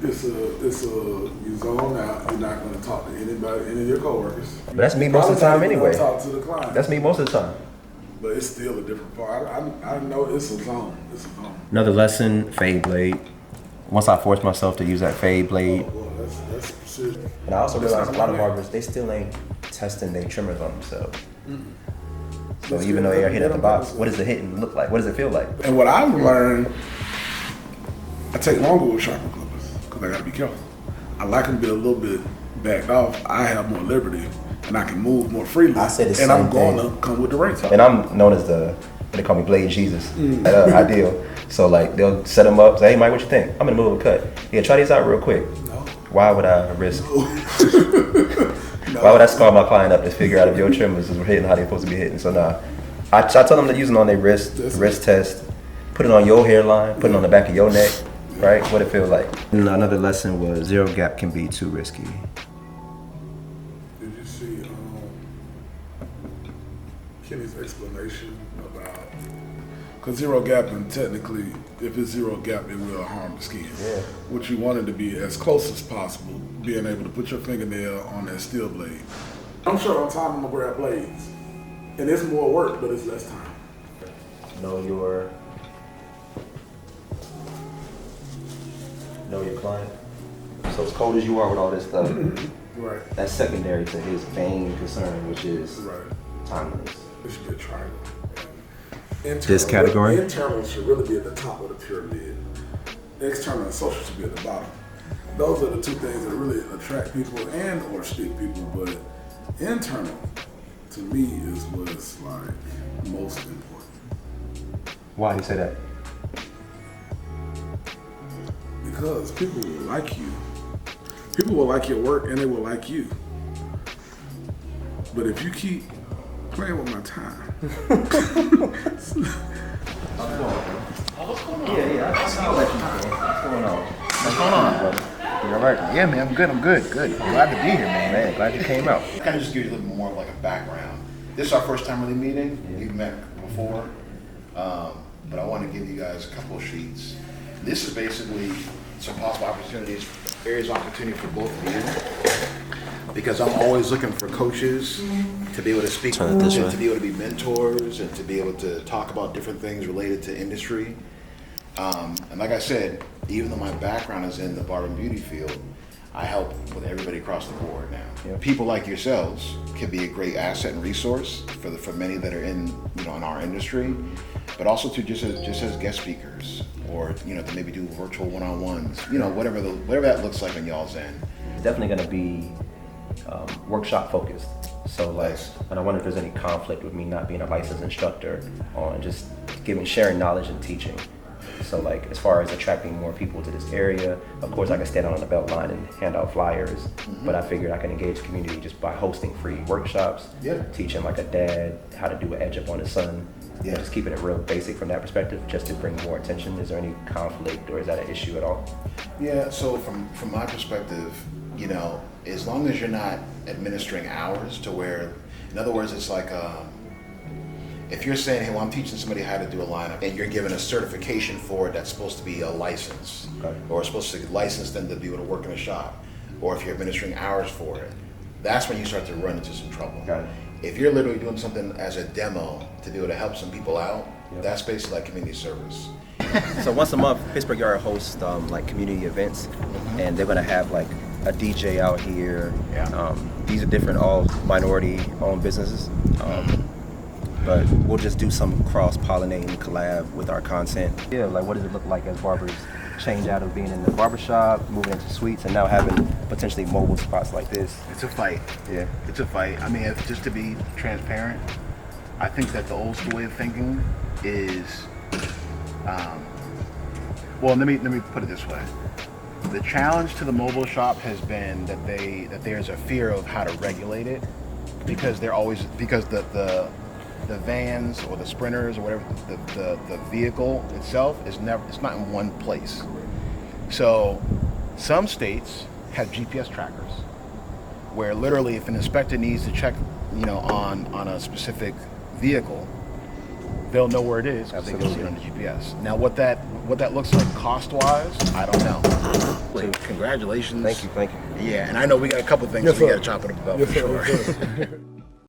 It's a you zone out. You're not going to talk to anybody, any of your coworkers. But that's me most of the time anyway. Talk to the client. That's me most of the time. But it's still a different part. I know it's a zone. It's a zone. Another lesson: fade blade. Once I forced myself to use that fade blade, that's precision. and I also realized a lot of barbers they still ain't testing their trimmers on themselves. So even though they're hitting the box, what does the hitting look like? What does it feel like? And what I've learned, I take longer with sharper clippers because I got to be careful. I like them to be a little bit backed off. I have more liberty and I can move more freely. I say the same and I'm thing. going to come with the rates. And I'm known as they call me Blade Jesus at Ideal. So like they'll set them up, say, hey Mike, what you think? I'm in the middle of a cut. Yeah, try these out real quick. No. Why would I risk? Why would I scar my client up to figure out if your trimmers is hitting how they're supposed to be hitting? So nah, I tell them to use it on their wrist test, put it on your hairline, put it on the back of your neck, right? What it feels like. And another lesson was zero gap can be too risky. Did you see Kenny's explanation about, because zero gapping technically, if it's zero gap, it will harm the skin. Yeah. What you wanted to be as close as possible, being able to put your fingernail on that steel blade. I'm sure on time I'm gonna grab blades. And it's more work, but it's less time. Know your client. So as cold as you are with all this stuff, Right. that's secondary to his main concern, which is Right. timeliness. It should be a triangle. Internal, This category? Internal should really be at the top of the pyramid. External and social should be at the bottom. Those are the two things that really attract people and or stick people, but internal to me is what's like most important. Why do you say that? Because people will like you. People will like your work and they will like you. But if you keep playing with my time. What's going on, brother? You all right? Yeah, man, I'm good. Glad to be here, man. Glad you came out. Kind of just give you a little more of like a background. This is our first time really meeting. We've met before, but I want to give you guys a couple of sheets. This is basically some possible opportunities, areas of opportunity for both of you. Because I'm always looking for coaches to be able to speak, to be able to be mentors, and to be able to talk about different things related to industry. And like I said, even though my background is in the barber and beauty field, I help with everybody across the board now. Yep. People like yourselves can be a great asset and resource for many that are in in our industry, but also to just as guest speakers, or to maybe do virtual one-on-ones, whatever that looks like on y'all's end. It's definitely going to be workshop focused. So and I wonder if there's any conflict with me not being a licensed instructor on just sharing knowledge and teaching. So as far as attracting more people to this area, of course I can stand out on the belt line and hand out flyers, but I figured I can engage the community just by hosting free workshops, teaching like a dad how to do an edge up on his son, and just keeping it real basic from that perspective, just to bring more attention. Is there any conflict or is that an issue at all? Yeah, so from my perspective, as long as you're not administering hours to where, in other words, it's like, if you're saying, hey, well, I'm teaching somebody how to do a lineup, and you're given a certification for it that's supposed to be a license, or supposed to license them to be able to work in a shop, or if you're administering hours for it, that's when you start to run into some trouble. If you're literally doing something as a demo to be able to help some people out, that's basically like community service. So once a month, Pittsburgh Yard hosts community events, and they're gonna have a DJ out here. These are different, all minority-owned businesses. But we'll just do some cross-pollinating collab with our content. Yeah, what does it look like as barbers change out of being in the barbershop, moving into suites, and now having potentially mobile spots like this? It's a fight. Yeah. It's a fight. I mean, just to be transparent, I think that the old school way of thinking is, well, let me put it this way. The challenge to the mobile shop has been that there's a fear of how to regulate it, because the vans or the sprinters or whatever, the vehicle itself it's not in one place. So some states have GPS trackers where literally if an inspector needs to check you know, on a specific vehicle, they'll know where it is because they can see it on the GPS. Now, what that looks like cost-wise, I don't know. So congratulations. Thank you. Yeah, and I know we got a couple things we got to chop it up about for sure. Yes, sir.